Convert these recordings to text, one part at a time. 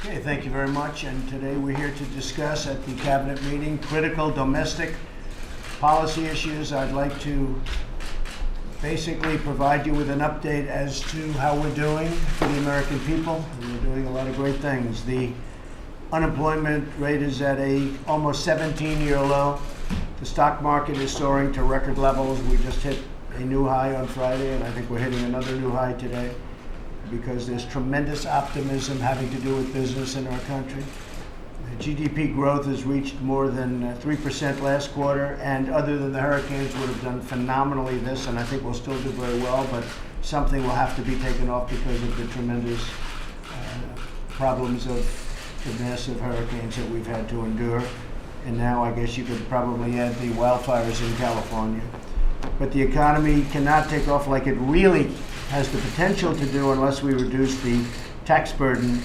Okay, thank you very much. And today we're here to discuss at the cabinet meeting critical domestic policy issues. I'd like to basically provide you with an update as to how we're doing for the American people. We're doing a lot of great things. The unemployment rate is at almost 17-year low. The stock market is soaring to record levels. We just hit a new high on Friday, and I think we're hitting another new high today, because there's tremendous optimism having to do with business in our country. The GDP growth has reached more than 3% last quarter, and other than the hurricanes would have done phenomenally this, and I think we'll still do very well, but something will have to be taken off because of the tremendous problems of the massive hurricanes that we've had to endure. And now I guess you could probably add the wildfires in California. But the economy cannot take off like it really has the potential to do unless we reduce the tax burden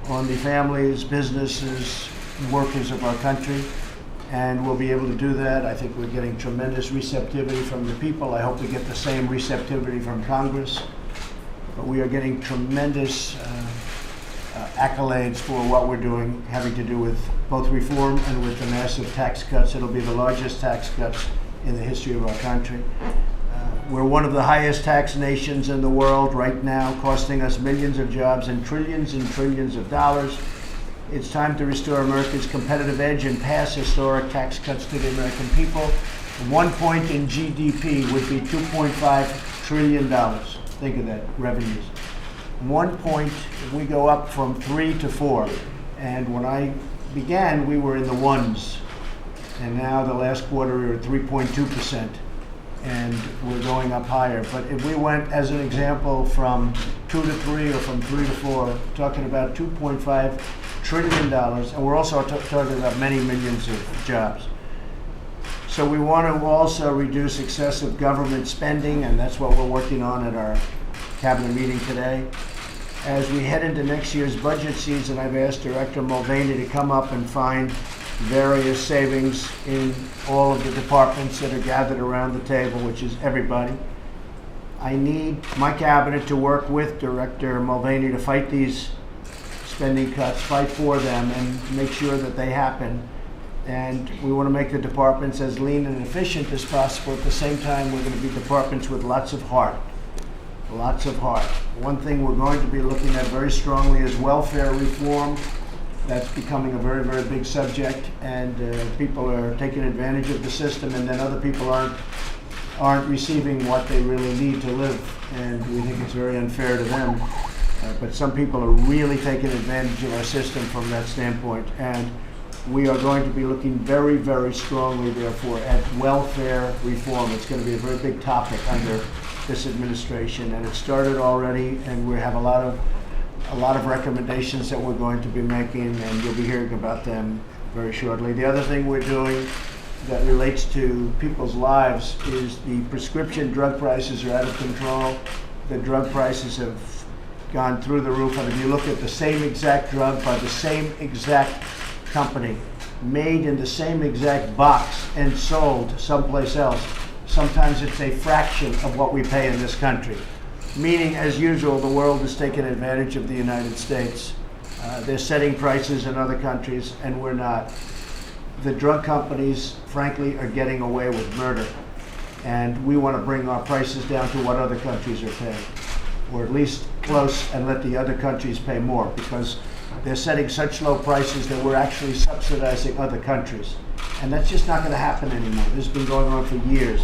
on the families, businesses, workers of our country. And we'll be able to do that. I think we're getting tremendous receptivity from the people. I hope we get the same receptivity from Congress. But we are getting tremendous accolades for what we're doing, having to do with both reform and with the massive tax cuts. It'll be the largest tax cuts in the history of our country. We're one of the highest tax nations in the world right now, costing us millions of jobs and trillions of dollars. It's time to restore America's competitive edge and pass historic tax cuts to the American people. 1 point in GDP would be $2.5 trillion. Think of that, revenues. 1 point, if we go up from 3 to 4. And when I began, we were in the ones. And now the last quarter, we were at 3.2%. And we're going up higher. But if we went, as an example, from 2 to 3 or from 3 to 4, talking about $2.5 trillion, and we're also talking about many millions of jobs. So we want to also reduce excessive government spending, and that's what we're working on at our cabinet meeting today. As we head into next year's budget season, I've asked Director Mulvaney to come up and find various savings in all of the departments that are gathered around the table, which is everybody. I need my cabinet to work with Director Mulvaney to fight these spending cuts, fight for them, and make sure that they happen. And we want to make the departments as lean and efficient as possible. At the same time, we're going to be departments with lots of heart. Lots of heart. One thing we're going to be looking at very strongly is welfare reform. That's becoming a very, very big subject, and people are taking advantage of the system, and then other people aren't receiving what they really need to live, and we think it's very unfair to them. But some people are really taking advantage of our system from that standpoint, and we are going to be looking very, very strongly, therefore, at welfare reform. It's going to be a very big topic under this administration, and it started already, and we have a lot of recommendations that we're going to be making, and you'll be hearing about them very shortly. The other thing we're doing that relates to people's lives is the prescription drug prices are out of control. The drug prices have gone through the roof, and if you look at the same exact drug by the same exact company, made in the same exact box and sold someplace else, sometimes it's a fraction of what we pay in this country. Meaning, as usual, the world is taking advantage of the United States. They're setting prices in other countries, and we're not. The drug companies, frankly, are getting away with murder. And we want to bring our prices down to what other countries are paying, or at least close, and let the other countries pay more, because they're setting such low prices that we're actually subsidizing other countries. And that's just not going to happen anymore. This has been going on for years,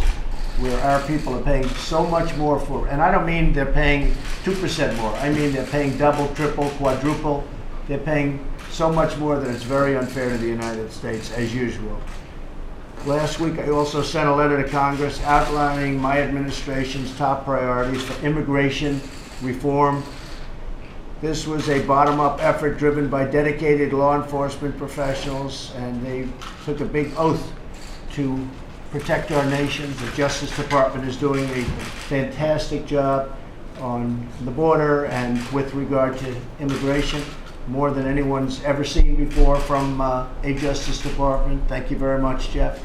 where our people are paying so much more for, and I don't mean they're paying 2% more. I mean they're paying double, triple, quadruple. They're paying so much more that it's very unfair to the United States, as usual. Last week, I also sent a letter to Congress outlining my administration's top priorities for immigration reform. This was a bottom-up effort driven by dedicated law enforcement professionals, and they took a big oath to protect our nation. The Justice Department is doing a fantastic job on the border and with regard to immigration, more than anyone's ever seen before from a Justice Department. Thank you very much, Jeff.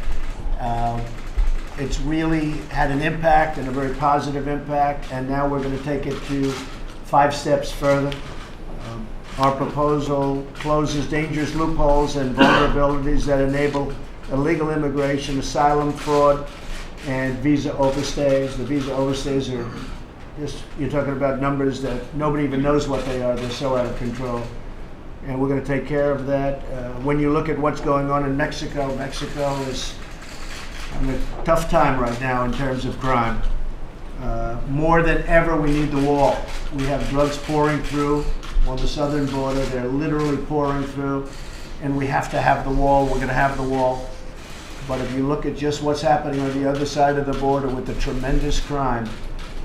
It's really had an impact, and a very positive impact, and now we're going to take it to 5 steps further. Our proposal closes dangerous loopholes and vulnerabilities that enable illegal immigration, asylum fraud, and visa overstays. The visa overstays are just, you're talking about numbers that nobody even knows what they are. They're so out of control. And we're going to take care of that. When you look at what's going on in Mexico, Mexico is having a tough time right now in terms of crime. More than ever, we need the wall. We have drugs pouring through on the southern border. They're literally pouring through, and we have to have the wall. We're going to have the wall. But if you look at just what's happening on the other side of the border with the tremendous crime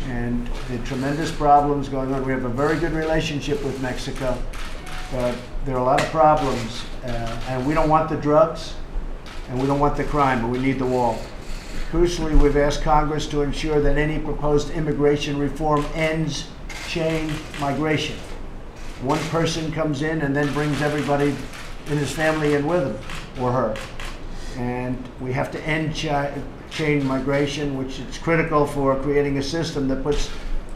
and the tremendous problems going on, we have a very good relationship with Mexico, but there are a lot of problems, and we don't want the drugs, and we don't want the crime, but we need the wall. Crucially, we've asked Congress to ensure that any proposed immigration reform ends chain migration. One person comes in and then brings everybody in his family in with him or her. And we have to end chain migration, which is critical for creating a system that puts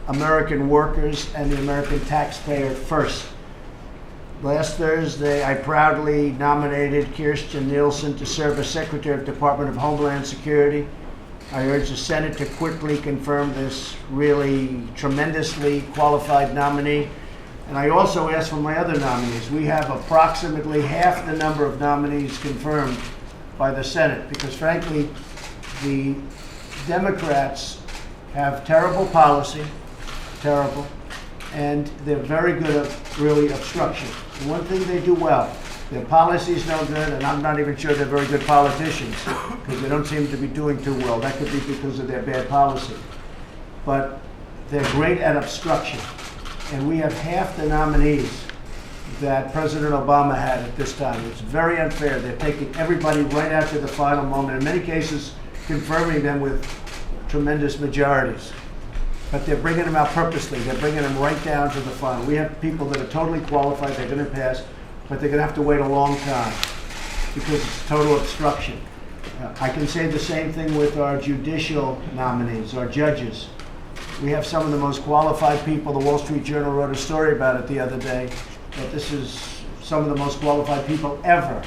American workers and the American taxpayer first. Last Thursday, I proudly nominated Kirstjen Nielsen to serve as Secretary of the Department of Homeland Security. I urge the Senate to quickly confirm this really tremendously qualified nominee. And I also asked for my other nominees. We have approximately half the number of nominees confirmed by the Senate because, frankly, the Democrats have terrible policy, terrible, and they're very good at really obstruction. The one thing they do well, their policy's no good, and I'm not even sure they're very good politicians because they don't seem to be doing too well. That could be because of their bad policy. But they're great at obstruction. And we have half the nominees that President Obama had at this time. It's very unfair. They're taking everybody right after the final moment, in many cases confirming them with tremendous majorities. But they're bringing them out purposely. They're bringing them right down to the final. We have people that are totally qualified. They're going to pass, but they're going to have to wait a long time because it's total obstruction. I can say the same thing with our judicial nominees, our judges. We have some of the most qualified people. The Wall Street Journal wrote a story about it the other day, that this is some of the most qualified people ever,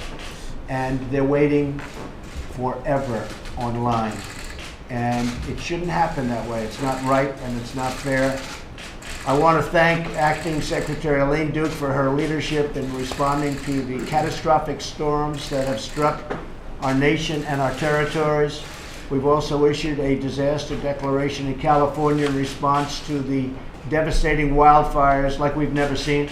and they're waiting forever online. And it shouldn't happen that way. It's not right and it's not fair. I want to thank Acting Secretary Elaine Duke for her leadership in responding to the catastrophic storms that have struck our nation and our territories. We've also issued a disaster declaration in California in response to the devastating wildfires like we've never seen.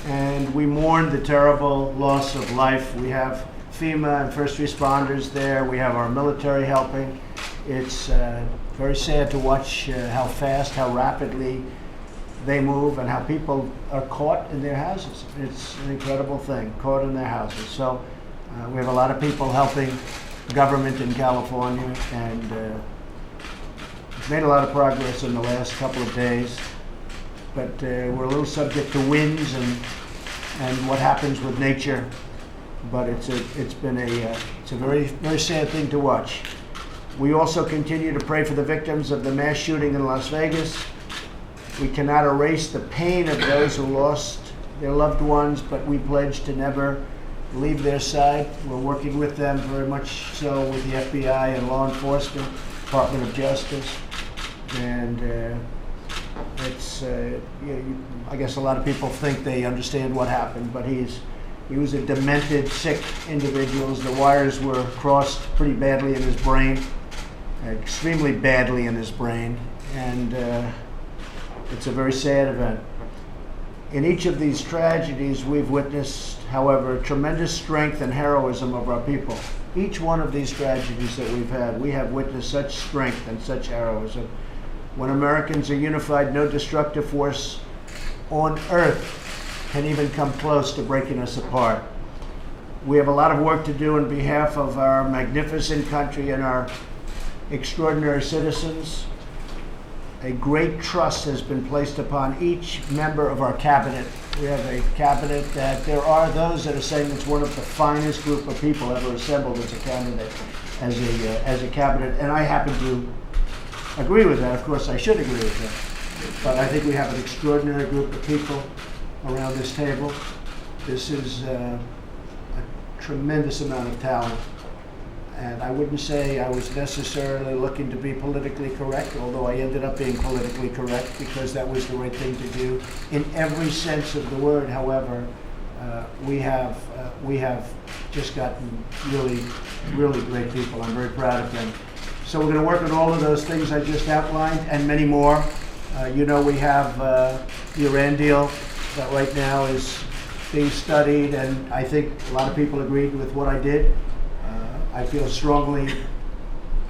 And we mourn the terrible loss of life. We have FEMA and first responders there. We have our military helping. It's very sad to watch how fast, how rapidly they move and how people are caught in their houses. It's an incredible thing, caught in their houses. So we have a lot of people helping government in California, and we've made a lot of progress in the last couple of days, but we're a little subject to winds and what happens with nature. But it's a very, very sad thing to watch. We also continue to pray for the victims of the mass shooting in Las Vegas. We cannot erase the pain of those who lost their loved ones, but we pledge to never leave their side. We're working with them very much so with the FBI and law enforcement, Department of Justice, and I guess a lot of people think they understand what happened, but he was a demented, sick individual. The wires were crossed pretty badly in his brain, extremely badly in his brain, and it's a very sad event. In each of these tragedies, we've witnessed, however, tremendous strength and heroism of our people. Each one of these tragedies that we've had, we have witnessed such strength and such heroism. When Americans are unified, no destructive force on earth can even come close to breaking us apart. We have a lot of work to do on behalf of our magnificent country and our extraordinary citizens. A great trust has been placed upon each member of our cabinet. We have a cabinet that there are those that are saying it's one of the finest group of people ever assembled as a candidate, as a cabinet, and I happen to agree with that. Of course, I should agree with that. But I think we have an extraordinary group of people. around this table. This is a tremendous amount of talent. And I wouldn't say I was necessarily looking to be politically correct, although I ended up being politically correct because that was the right thing to do. In every sense of the word, however, we have just gotten really, really great people. I'm very proud of them. So we're going to work on all of those things I just outlined and many more. We have the Iran deal that right now is being studied, and I think a lot of people agreed with what I did. I feel strongly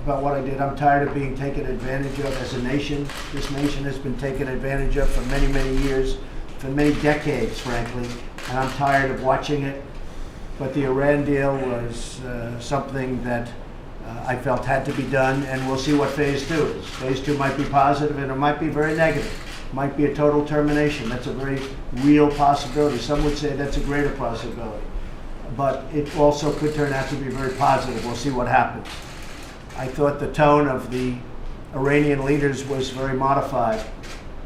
about what I did. I'm tired of being taken advantage of as a nation. This nation has been taken advantage of for many, many years, for many decades, frankly, and I'm tired of watching it. But the Iran deal was something that I felt had to be done, and we'll see what phase 2 is. Phase 2 might be positive, and it might be very negative. It might be a total termination. That's a very real possibility. Some would say that's a greater possibility. But it also could turn out to be very positive. We'll see what happens. I thought the tone of the Iranian leaders was very modified,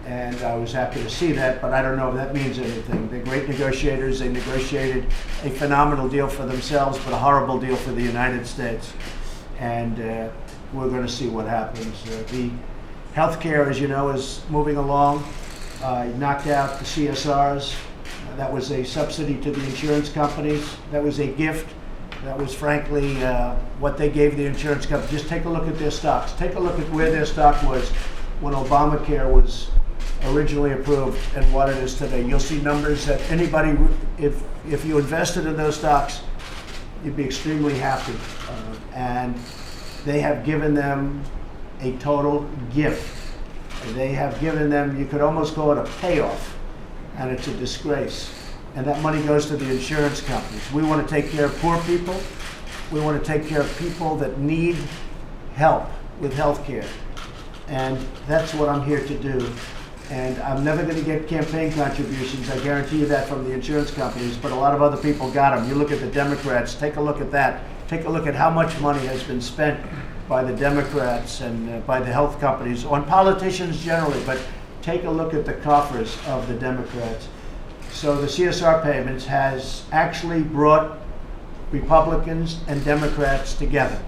and I was happy to see that, but I don't know if that means anything. They're great negotiators. They negotiated a phenomenal deal for themselves, but a horrible deal for the United States. And we're going to see what happens. The healthcare, as you know, is moving along. Knocked out the CSRs. That was a subsidy to the insurance companies. That was a gift. That was frankly what they gave the insurance companies. Just take a look at their stocks. Take a look at where their stock was when Obamacare was originally approved and what it is today. You'll see numbers that anybody, if you invested in those stocks, you'd be extremely happy. And they have given them a total gift. They have given them, you could almost call it a payoff, and it's a disgrace. And that money goes to the insurance companies. We want to take care of poor people. We want to take care of people that need help with health care. And that's what I'm here to do. And I'm never going to get campaign contributions, I guarantee you that, from the insurance companies, but a lot of other people got them. You look at the Democrats, take a look at that. Take a look at how much money has been spent by the Democrats and by the health companies, on politicians generally, but take a look at the coffers of the Democrats. So the CSR payments has actually brought Republicans and Democrats together,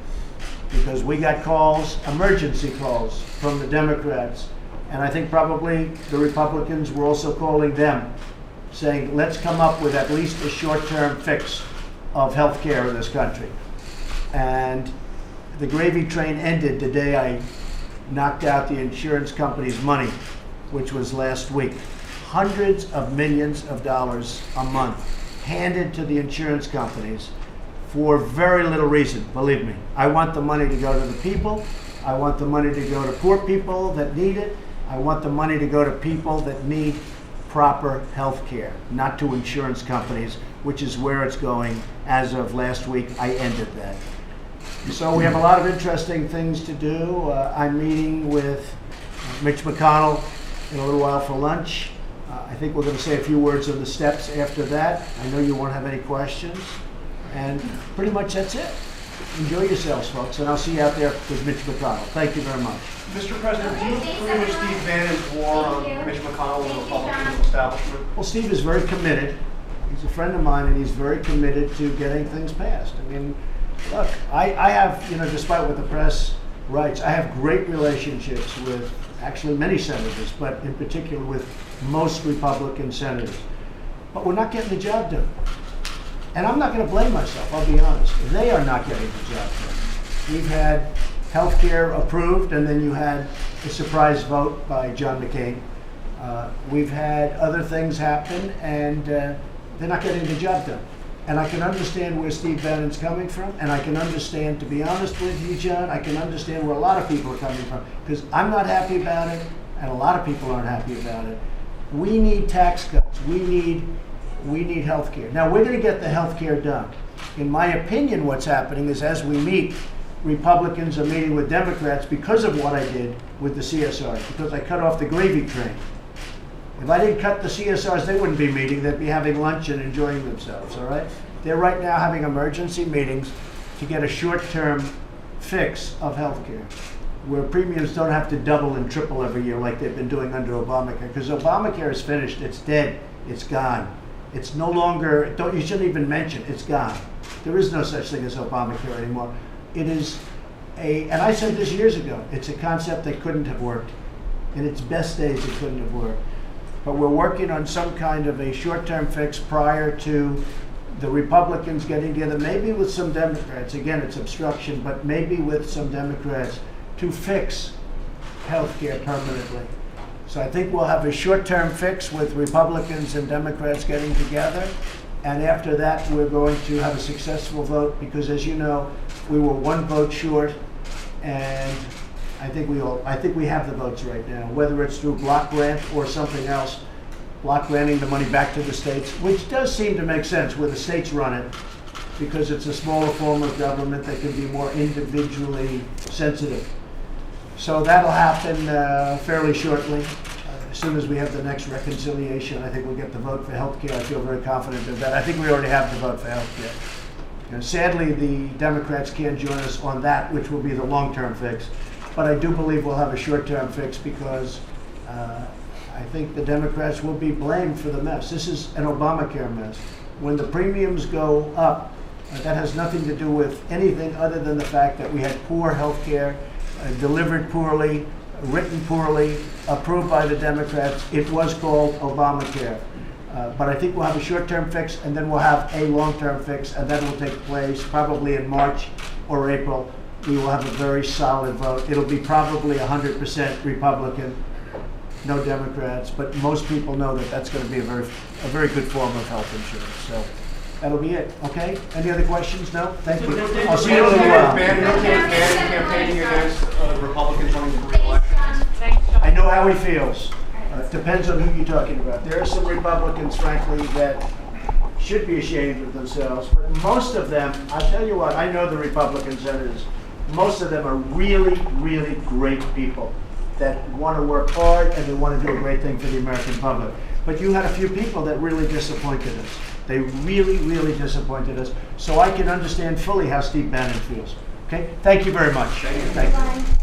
because we got calls, emergency calls, from the Democrats, and I think probably the Republicans were also calling them, saying, let's come up with at least a short-term fix of health care in this country. And the gravy train ended the day I knocked out the insurance company's money, which was last week. Hundreds of millions of dollars a month handed to the insurance companies for very little reason, believe me. I want the money to go to the people. I want the money to go to poor people that need it. I want the money to go to people that need proper health care, not to insurance companies, which is where it's going. As of last week, I ended that. So we have a lot of interesting things to do. I'm meeting with Mitch McConnell in a little while for lunch. I think we're going to say a few words on the steps after that. I know you won't have any questions. And pretty much that's it. Enjoy yourselves, folks, and I'll see you out there with Mitch McConnell. Thank you very much. Mr. President, do you agree with Steve Bannon's war on Mitch McConnell and the Republican establishment? Well, Steve is very committed. He's a friend of mine, and he's very committed to getting things passed. I mean, look, I have, despite what the press writes, I have great relationships with actually many senators, but in particular with most Republican senators. But we're not getting the job done. And I'm not going to blame myself, I'll be honest. They are not getting the job done. We've had health care approved, and then you had a surprise vote by John McCain. We've had other things happen, and they're not getting the job done. And I can understand where Steve Bannon's coming from, and I can understand, to be honest with you, John, I can understand where a lot of people are coming from, because I'm not happy about it, and a lot of people aren't happy about it. We need tax cuts. We need health care. Now, we're going to get the health care done. In my opinion, what's happening is, as we meet, Republicans are meeting with Democrats because of what I did with the CSRs, because I cut off the gravy train. If I didn't cut the CSRs, they wouldn't be meeting. They'd be having lunch and enjoying themselves, all right? They're right now having emergency meetings to get a short-term fix of health care, where premiums don't have to double and triple every year like they've been doing under Obamacare, because Obamacare is finished. It's dead. It's gone. It's no longer, you shouldn't even mention, it's gone. There is no such thing as Obamacare anymore. It is and I said this years ago, it's a concept that couldn't have worked. In its best days, it couldn't have worked. But we're working on some kind of a short-term fix prior to the Republicans getting together, maybe with some Democrats. Again, it's obstruction, but maybe with some Democrats to fix health care permanently. So I think we'll have a short-term fix with Republicans and Democrats getting together. And after that, we're going to have a successful vote because, as you know, we were one vote short, and I think we have the votes right now, whether it's through block grant or something else, block granting the money back to the states, which does seem to make sense where the states run it, because it's a smaller form of government that can be more individually sensitive. So that'll happen fairly shortly. As soon as we have the next reconciliation, I think we'll get the vote for healthcare. I feel very confident of that. I think we already have the vote for healthcare. And sadly, the Democrats can't join us on that, which will be the long-term fix. But I do believe we'll have a short-term fix because I think the Democrats will be blamed for the mess. This is an Obamacare mess. When the premiums go up, that has nothing to do with anything other than the fact that we had poor health care, delivered poorly, written poorly, approved by the Democrats. It was called Obamacare. But I think we'll have a short-term fix, and then we'll have a long-term fix, and that will take place probably in March or April. We will have a very solid vote. It'll be probably 100% Republican, no Democrats, but most people know that that's going to be a very good form of health insurance. So that'll be it. Okay? Any other questions? No? Thank you. I'll see you in a little while. Campaigning against Republicans running for re-election. I know how he feels. Depends on who you're talking about. There are some Republicans, frankly, that should be ashamed of themselves. But most of them, I'll tell you what, I know the Republican senators. Most of them are really, really great people that want to work hard and they want to do a great thing for the American public. But you had a few people that really disappointed us. They really, really disappointed us. So I can understand fully how Steve Bannon feels. Okay? Thank you very much. Thank you. Thank you.